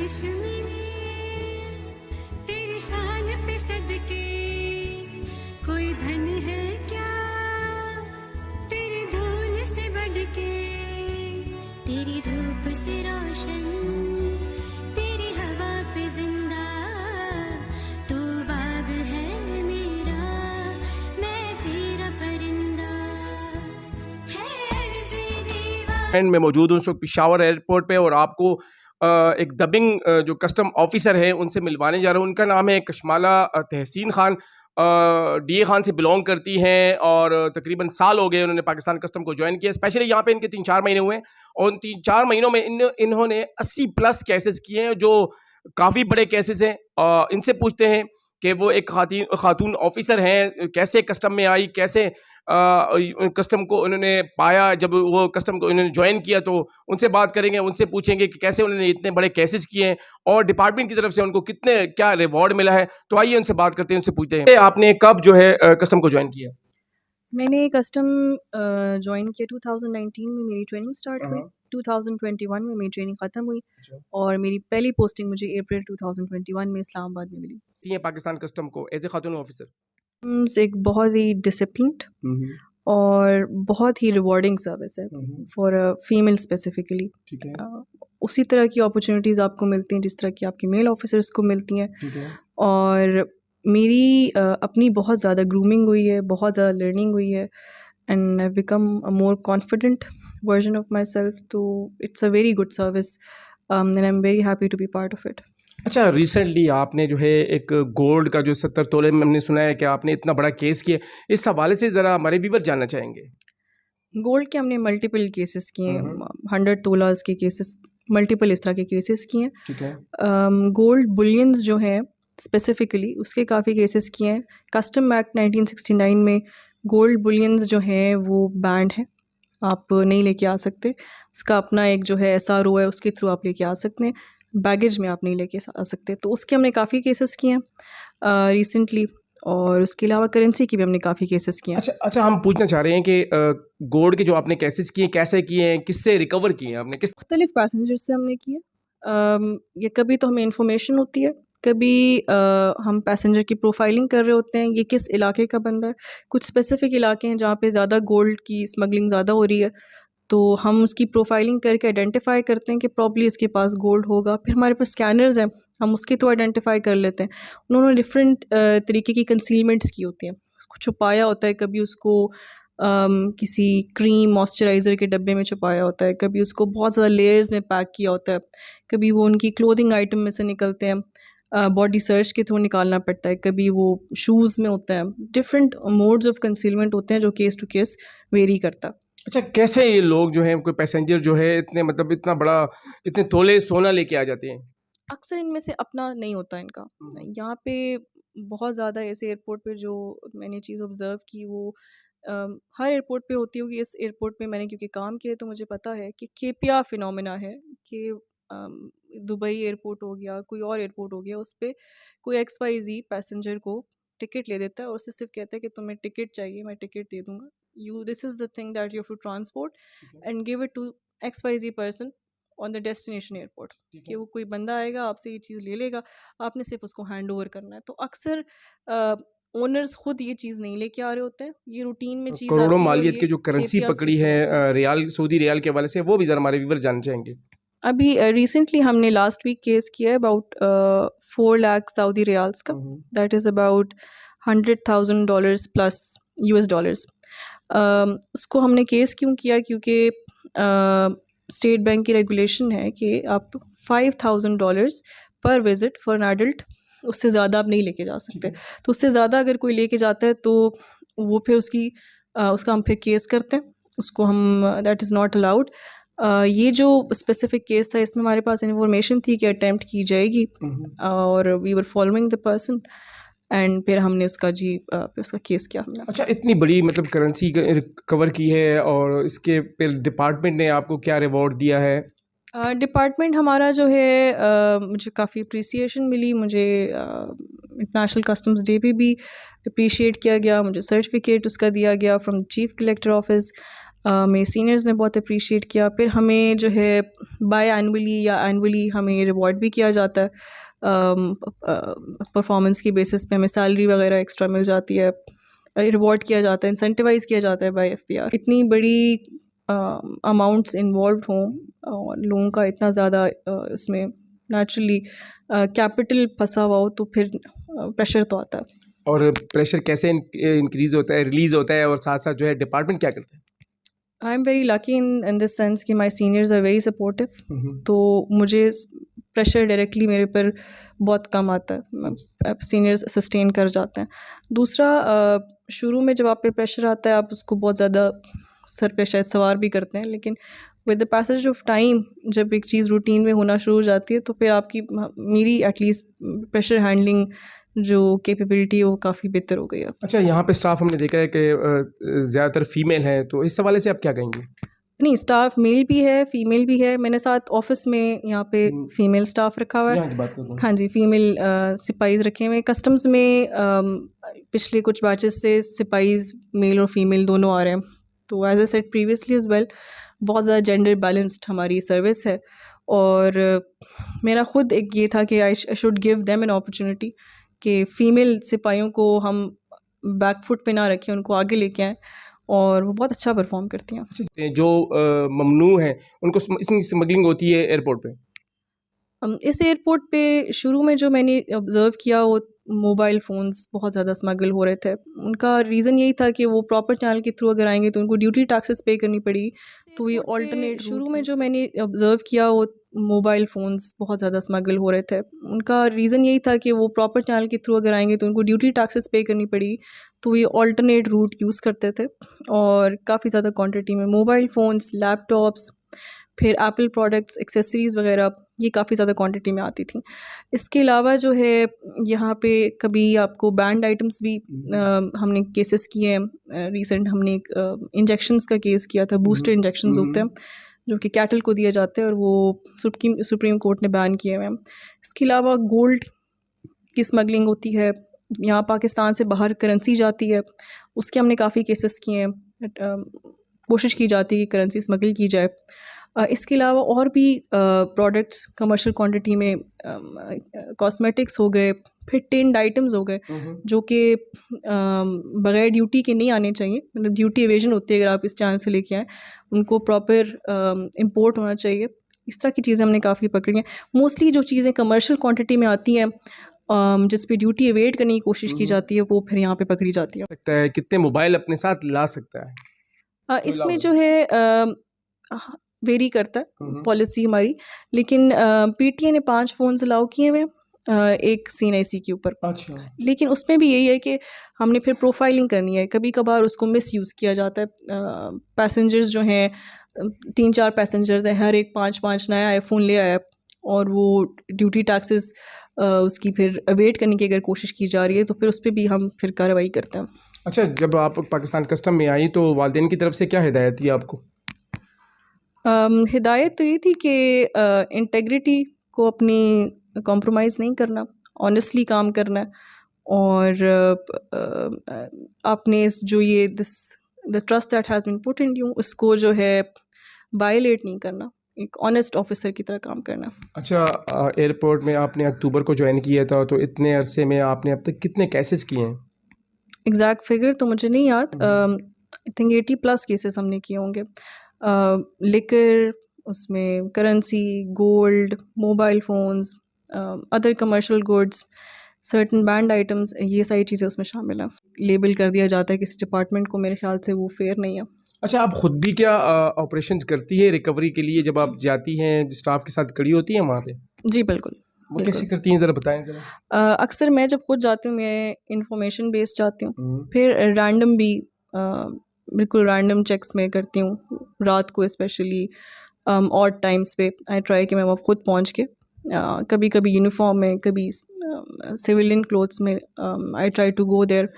कश्मीरी तेरी शान पे सदके कोई धन है क्या तेरी धूल से बढ़ के तेरी धूप से रोशन तेरी हवा पे जिंदा तू बाग है मेरा मैं तेरा परिंदा है अर्ज़े दीवार। एंड मैं मौजूद हूँ उस वक्त पिशावर एयरपोर्ट पे और आपको एक डबिंग जो कस्टम ऑफिसर है उनसे मिलवाने जा रहा हूँ। उनका नाम है कशमाला तहसीन खान, डीए खान से बिलोंग करती हैं और तकरीबन साल हो गए उन्होंने पाकिस्तान कस्टम को ज्वाइन किया। स्पेशली यहाँ पे इनके 3-4 महीने हुए हैं और उन 3-4 महीनों में इन्होंने 80+ केसेस किए हैं जो काफ़ी बड़े केसेस हैं। इनसे पूछते हैं कि वो एक खातून ऑफिसर हैं, कैसे कस्टम में आई, कैसे कस्टम को उन्होंने पाया, जब वो कस्टम को उन्होंने ज्वाइन किया तो उनसे बात करेंगे। उनसे पूछेंगे कि कैसे उन्होंने इतने बड़े केसेस किए हैं और डिपार्टमेंट की तरफ से उनको कितने क्या रिवॉर्ड मिला है। तो आइए उनसे बात करते हैं, उनसे पूछते हैं आपने कब जो है कस्टम को ज्वाइन किया? मैंने कस्टम ज्वाइन किया 2019 में, मेरी ट्रेनिंग स्टार्ट हुई। 2021 में मेरी ट्रेनिंग ख़त्म हुई और मेरी पहली पोस्टिंग मुझे अप्रैल 2021 में इस्लामाबाद में मिली। पाकिस्तान कस्टम को एज ए खातून ऑफिसर एक बहुत ही डिसिप्लिन्ड और बहुत ही रिवॉर्डिंग सर्विस है फॉर अ फीमेल स्पेसिफिकली। उसी तरह की अपॉर्चुनिटीज़ आपको मिलती हैं जिस तरह की आपकी मेल ऑफिसर्स को मिलती हैं। और मेरी अपनी बहुत ज़्यादा ग्रूमिंग हुई है, बहुत ज़्यादा लर्निंग हुई है and I become a more confident version of myself. तो it's a very good service and I am very happy to be part of it. अच्छा, रिसेंटली आपने जो है एक गोल्ड का जो 70 तोले में हमने सुना है कि आपने इतना बड़ा केस किया, इस हवाले से ज़रा हमारे व्यूअर जानना चाहेंगे। गोल्ड के हमने मल्टीपल केसेस किए हैं, 100 तोलास के केसेस, मल्टीपल इस तरह के केसेस किए हैं। ठीक है। गोल्ड बुलियंस जो हैं स्पेसिफिकली उसके काफ़ी केसेस किए हैं। कस्टम एक्ट 1969 में गोल्ड बुलियंस जो हैं वो बैंड है, आप नहीं लेके आ सकते। उसका अपना एक जो है SRO है, उसके थ्रू आप लेके आ सकते हैं, बैगेज में आप नहीं लेके आ सकते। तो उसके हमने काफ़ी केसेस किए हैं रिसेंटली, और उसके अलावा करेंसी के भी हमने काफ़ी केसेस किए हैं। अच्छा, हम पूछना चाह रहे हैं कि गोल्ड के जो आपने केसेस किए कैसे किए हैं, किससे रिकवर किए हैं आपने, किस मुख्तलिफ पैसेंजर से हमने किए। ये कभी तो हमें इंफॉर्मेशन होती है, कभी हम पैसेंजर की प्रोफाइलिंग कर रहे होते हैं, ये किस इलाके का बंदा है। कुछ स्पेसिफिक इलाके हैं जहाँ पे ज़्यादा गोल्ड की स्मगलिंग ज़्यादा हो रही है, तो हम उसकी प्रोफाइलिंग करके आइडेंटिफाई करते हैं कि प्रॉब्ली इसके पास गोल्ड होगा। फिर हमारे पास स्कैनर्स हैं, हम उसके थ्रू आइडेंटिफाई कर लेते हैं। उन्होंने डिफरेंट तरीके की कंसीलमेंट्स की होती हैं, उसको छुपाया होता है, कभी उसको किसी क्रीम मॉइस्चराइज़र के डब्बे में छुपाया होता है, कभी उसको बहुत ज़्यादा लेयर्स में पैक किया होता है, कभी वो उनकी क्लोथिंग आइटम में से निकलते हैं, बॉडी सर्च के थ्रू निकालना पड़ता है, कभी वो शूज़ में होता है। डिफरेंट मोड्स ऑफ कंसीलमेंट होते हैं जो केस टू केस वेरी करता है। अच्छा, कैसे ये लोग जो हैं, कोई पैसेंजर जो है इतने मतलब इतना बड़ा इतने तोले सोना लेके आ जाते हैं? अक्सर इनमें से अपना नहीं होता इनका। यहाँ पे बहुत ज़्यादा ऐसे एयरपोर्ट पे जो मैंने चीज़ ऑब्ज़र्व की वो हर एयरपोर्ट पे होती होगी। इस एयरपोर्ट पे मैंने क्योंकि काम किया तो मुझे पता है कि केपिया फिनोमेना है कि दुबई एयरपोर्ट हो गया, कोई और एयरपोर्ट हो गया, उस पे कोई XYZ पैसेंजर को टिकट ले देता है और उससे सिर्फ कहता है कि तुम्हें टिकट चाहिए, मैं टिकट दे दूँगा। This is the thing that you have to transport and give it to XYZ person on the destination airport. कि वो कोई बंदा आएगा, आपसे ये चीज़ ले लेगा, आपने सिर्फ उसको हैंड ओवर करना है। तो अक्सर ओनर्स खुद ये चीज़ नहीं लेके आ रहे होते हैं, ये रूटीन में चीज़ करोड़ों आती है और मालियत ये की जो करेंसी KPIs के पकड़ी थ्रू है होता है। रियाल, सऊदी रियाल के हवाले से, वो भी ज़रा हमारे व्यूअर जानना चाहेंगे। अभी रिसेंटली हमने लास्ट वीक केस किया है अबाउट 4 लाख सऊदी रियाल्स का, that is about $100,000 plus US dollars. उसको हमने केस क्यों किया, क्योंकि स्टेट बैंक की रेगुलेशन है कि आप $5,000 पर विज़िट फॉर एन एडल्ट, उससे ज़्यादा आप नहीं लेके जा सकते। तो उससे ज़्यादा अगर कोई लेके जाता है तो वो फिर उसका हम फिर केस करते हैं, उसको हम दैट इज़ नॉट अलाउड। ये जो स्पेसिफिक केस था इसमें हमारे पास इन्फॉर्मेशन थी कि अटेम्प्ट की जाएगी और we were following the person and फिर हमने उसका केस किया हमने। अच्छा, इतनी बड़ी मतलब करेंसी कवर की है और इसके फिर डिपार्टमेंट ने आपको क्या रिवॉर्ड दिया है? डिपार्टमेंट हमारा जो है मुझे काफ़ी अप्रिसिएशन मिली, मुझे इंटरनेशनल कस्टम्स डे पे भी अप्रिशिएट किया गया, मुझे सर्टिफिकेट उसका दिया गया फ्रॉम चीफ कलेक्टर ऑफिस। मेरे सीनियर्स ने बहुत अप्रिशिएट किया। फिर हमें जो है बाय एनुअली या एनुअली हमें रिवॉर्ड भी किया जाता है, परफॉर्मेंस की बेसिस पे हमें सैलरी वगैरह एक्स्ट्रा मिल जाती है, रिवॉर्ड किया जाता है, इंसेंटिवाइज किया जाता है बाय FPR। इतनी बड़ी अमाउंट्स इन्वॉल्व हों और लोगों का इतना ज़्यादा इसमें नेचुरली कैपिटल फंसा हुआ हो तो फिर प्रेशर तो आता है। और प्रेशर कैसे इंक्रीज होता है, रिलीज होता है, और साथ साथ जो है डिपार्टमेंट क्या करते हैं? I am very lucky in this sense कि my seniors are very supportive, तो मुझे प्रेशर डायरेक्टली मेरे पर बहुत कम आता है, सीनियर्स सस्टेन कर जाते हैं। दूसरा, शुरू में जब आप पे प्रेशर आता है आप उसको बहुत ज़्यादा सर पे शायद सवार भी करते हैं, लेकिन with the passage of time जब एक चीज़ रूटीन में होना शुरू हो जाती है तो फिर आपकी, मेरी एटलीस्ट प्रेशर हैंडलिंग जो कैपेबिलिटी है वो काफ़ी बेहतर हो गई है। अच्छा, यहाँ पे स्टाफ हमने देखा है कि ज़्यादातर फीमेल हैं, तो इस हवाले से आप क्या कहेंगे? नहीं, स्टाफ मेल भी है, फीमेल भी है। मैंने साथ ऑफिस में यहाँ पे फीमेल स्टाफ रखा हुआ है। यहाँ की बात कर रहा हूँ। हाँ जी, फीमेल सिपाहीज़ रखे हुए हैं। कस्टम्स में पिछले कुछ बैचेस से सिपाहीज़ मेल और फीमेल दोनों आ रहे हैं। तो as I said previously as well, बहुत ज़्यादा जेंडर बैलेंस्ड हमारी सर्विस है, और मेरा ख़ुद एक ये था कि I should give them an opportunity कि फ़ीमेल सिपाहियों को हम बैक फुट पे ना रखें, उनको आगे लेके आएँ, और वो बहुत अच्छा परफॉर्म करती हैं। अच्छा, जो ममनू हैं उनको इसमें स्मगलिंग होती है एयरपोर्ट पे? इस एयरपोर्ट पे शुरू में जो मैंने ऑब्ज़र्व किया वो मोबाइल फ़ोन्स बहुत ज़्यादा स्मगल हो रहे थे। उनका रीज़न यही था कि वो प्रॉपर चैनल के थ्रू अगर आएंगे तो उनको ड्यूटी टैक्सेस पे करनी पड़ेगी, तो ये ऑल्टरनेट। शुरू में जो मैंने ऑब्ज़र्व किया वो मोबाइल फ़ोन्स बहुत ज़्यादा स्मगल हो रहे थे। उनका रीज़न यही था कि वो प्रॉपर चैनल के थ्रू अगर आएंगे तो उनको ड्यूटी टैक्सेस पे करनी पड़ेगी, तो ये ऑल्टरनेट रूट यूज़ करते थे, और काफ़ी ज़्यादा क्वांटिटी में मोबाइल फ़ोन्स, लैपटॉप्स, फिर एप्पल प्रोडक्ट्स, एक्सेसरीज़ वगैरह, ये काफ़ी ज़्यादा क्वांटिटी में आती थी। इसके अलावा जो है यहाँ पे कभी आपको बैंड आइटम्स भी हमने केसेस किए हैं। रिसेंट हमने एक इंजेक्शंस का केस किया था, बूस्टर इंजेक्शंस होते हैं जो कि कैटल को दिए जाते हैं, और वो सुप्रीम कोर्ट ने बैन किए हुए हैं। इसके अलावा गोल्ड की स्मगलिंग होती है, यहाँ पाकिस्तान से बाहर करेंसी जाती है, उसके हमने काफ़ी केसेस किए हैं। कोशिश की जाती है कि करेंसी स्मगल की जाए। इसके अलावा और भी प्रोडक्ट्स कमर्शियल क्वांटिटी में, कॉस्मेटिक्स हो गए, फिर टिन्ड आइटम्स हो गए जो कि बग़ैर ड्यूटी के नहीं आने चाहिए, मतलब ड्यूटी एवेजन होती है अगर आप इस चैनल से लेके आएँ, उनको प्रॉपर इंपोर्ट होना चाहिए। इस तरह की चीज़ें हमने काफ़ी पकड़ी हैं। मोस्टली जो चीज़ें कमर्शियल क्वांटिटी में आती हैं जिस पे ड्यूटी एवेड करने की कोशिश की जाती है, वो फिर यहाँ पे पकड़ी जाती है। लगता है कितने मोबाइल अपने साथ ला सकता है? इसमें जो है वेरी करता है पॉलिसी हमारी, लेकिन PTA ने 5 फ़ोन्स अलाउ किए हुए हैं एक CNIC के ऊपर। अच्छा। लेकिन उसमें भी यही है कि हमने फिर प्रोफाइलिंग करनी है, कभी कभार उसको मिसयूज़ किया जाता है। पैसेंजर्स जो हैं, 3-4 पैसेंजर्स हैं, हर एक 5-5 नया आईफोन ले आया, और वो ड्यूटी टैक्सेस उसकी फिर अवेट करने की अगर कोशिश की जा रही है तो फिर उस पर भी हम फिर कार्रवाई करते हैं। अच्छा, जब आप पाकिस्तान कस्टम में आई तो वालिदैन की तरफ से क्या हिदायत थी आपको? हिदायत तो ये थी कि इंटेग्रिटी को अपनी कॉम्प्रोमाइज़ नहीं करना, ऑनेस्टली काम करना है, और आपने जो ये the trust that has been put in you, उसको जो है वायलेट नहीं करना, एक ऑनेस्ट ऑफिसर की तरह काम करना। अच्छा, एयरपोर्ट में आपने अक्टूबर को ज्वाइन किया था, तो इतने अरसे में आपने अब तक कितने केसेस किए हैं? एग्जैक्ट फिगर तो मुझे नहीं याद, आई थिंक 80+ केसेस हमने किए होंगे। लिकर, उसमें currency, gold, mobile phones, other commercial goods, certain band items, ये सारी चीज़ें उसमें शामिल हैं। लेबल कर दिया जाता है किसी डिपार्टमेंट को, मेरे ख्याल से वो फेयर नहीं है। अच्छा, आप ख़ुद भी क्या ऑपरेशंस करती है रिकवरी के लिए, जब आप जाती हैं स्टाफ के साथ खड़ी होती हैं वहाँ पे? जी बिल्कुल। वो कैसे करती हैं, ज़रा बताएं ज़रा। अक्सर मैं जब खुद जाती हूँ, मैं इंफॉर्मेशन बेस्ड जाती हूँ, फिर रैंडम भी बिल्कुल रैंडम चेक्स में करती हूँ, रात को स्पेशली ऑड टाइम्स पे आई ट्राई कि मैं वहाँ खुद पहुँच के, कभी कभी यूनिफॉर्म में, कभी सिविलियन क्लोथ्स में, I try to go there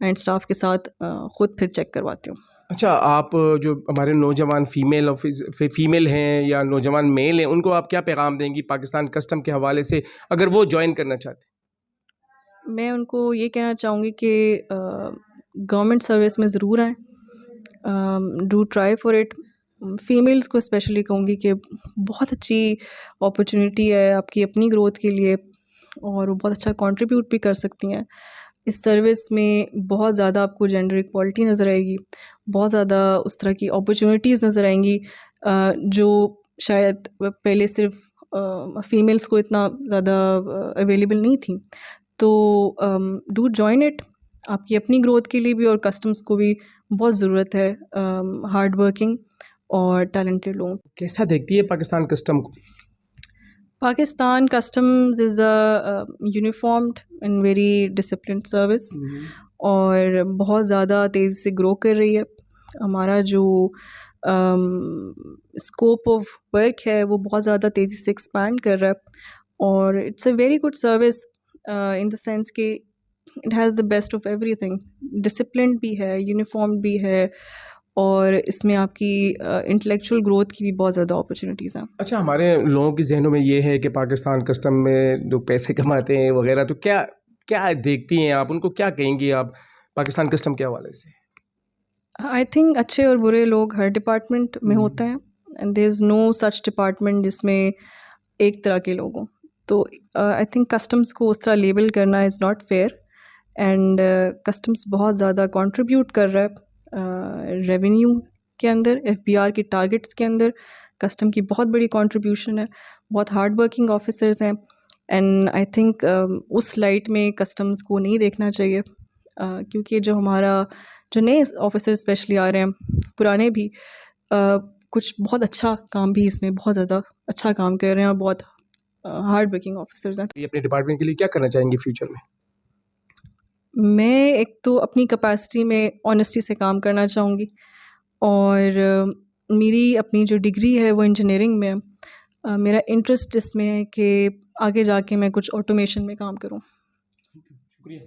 and staff के साथ खुद फिर चेक करवाती हूँ। अच्छा, आप जो हमारे नौजवान फ़ीमेल हैं या नौजवान मेल हैं, उनको आप क्या पैगाम देंगी पाकिस्तान कस्टम के हवाले से, अगर वो ज्वाइन करना चाहते हैं? मैं उनको ये कहना चाहूँगी कि गवर्नमेंट सर्विस में ज़रूर आएँ, do try for it. Females को स्पेशली कहूँगी कि बहुत अच्छी अपॉर्चुनिटी है आपकी अपनी ग्रोथ के लिए, और वो बहुत अच्छा कंट्रीब्यूट भी कर सकती हैं। इस सर्विस में बहुत ज़्यादा आपको जेंडर इक्वालिटी नज़र आएगी, बहुत ज़्यादा उस तरह की अपॉर्चुनिटीज़ नज़र आएंगी जो शायद पहले सिर्फ फ़ीमेल्स को इतना ज़्यादा अवेलेबल नहीं थी। तो डू जॉइन इट, आपकी अपनी ग्रोथ के लिए भी और कस्टम्स को भी बहुत ज़रूरत है हार्ड वर्किंग और टैलेंटेड लोगों की। कैसा देखती है पाकिस्तान कस्टम को? Pakistan customs is a uniformed and very disciplined service, और बहुत ज़्यादा तेज़ी से ग्रो कर रही है। हमारा जो स्कोप ऑफ वर्क है वो बहुत ज़्यादा तेज़ी से एक्सपैंड कर रहा है, और it's a very good service in the sense कि it has the best of everything. Discipline भी है, यूनिफॉर्म भी है, और इसमें आपकी इंटेलेक्चुअल ग्रोथ की भी बहुत ज़्यादा अपॉर्चुनिटीज़ हैं। अच्छा, हमारे लोगों के जहनों में ये है कि पाकिस्तान कस्टम में लोग पैसे कमाते हैं वगैरह, तो क्या क्या देखती हैं आप, उनको क्या कहेंगी आप पाकिस्तान कस्टम के हवाले से? आई थिंक अच्छे और बुरे लोग हर डिपार्टमेंट में होते हैं, and there is no such department जिसमें एक तरह के लोग हों। तो आई थिंक कस्टम्स को उस तरह लेबल करना is not fair, and customs बहुत ज़्यादा कंट्रीब्यूट कर रहा है रेवेन्यू के अंदर, एफबीआर के टारगेट्स के अंदर। कस्टम की बहुत बड़ी कंट्रीब्यूशन है, बहुत हार्ड वर्किंग ऑफिसर्स हैं, एंड आई थिंक उस लाइट में कस्टम्स को नहीं देखना चाहिए, क्योंकि जो हमारा जो नए ऑफिसर स्पेशली आ रहे हैं, पुराने भी कुछ बहुत अच्छा काम भी इसमें बहुत ज़्यादा अच्छा काम कर रहे हैं, और बहुत हार्ड वर्किंग ऑफिसर्स हैं। ये अपने डिपार्टमेंट के लिए क्या करना चाहेंगे फ्यूचर में? मैं एक तो अपनी कैपेसिटी में ऑनेस्टी से काम करना चाहूँगी, और मेरी अपनी जो डिग्री है वो इंजीनियरिंग में है। मेरा इंटरेस्ट इसमें है कि आगे जाके मैं कुछ ऑटोमेशन में काम करूँ। शुक्रिया।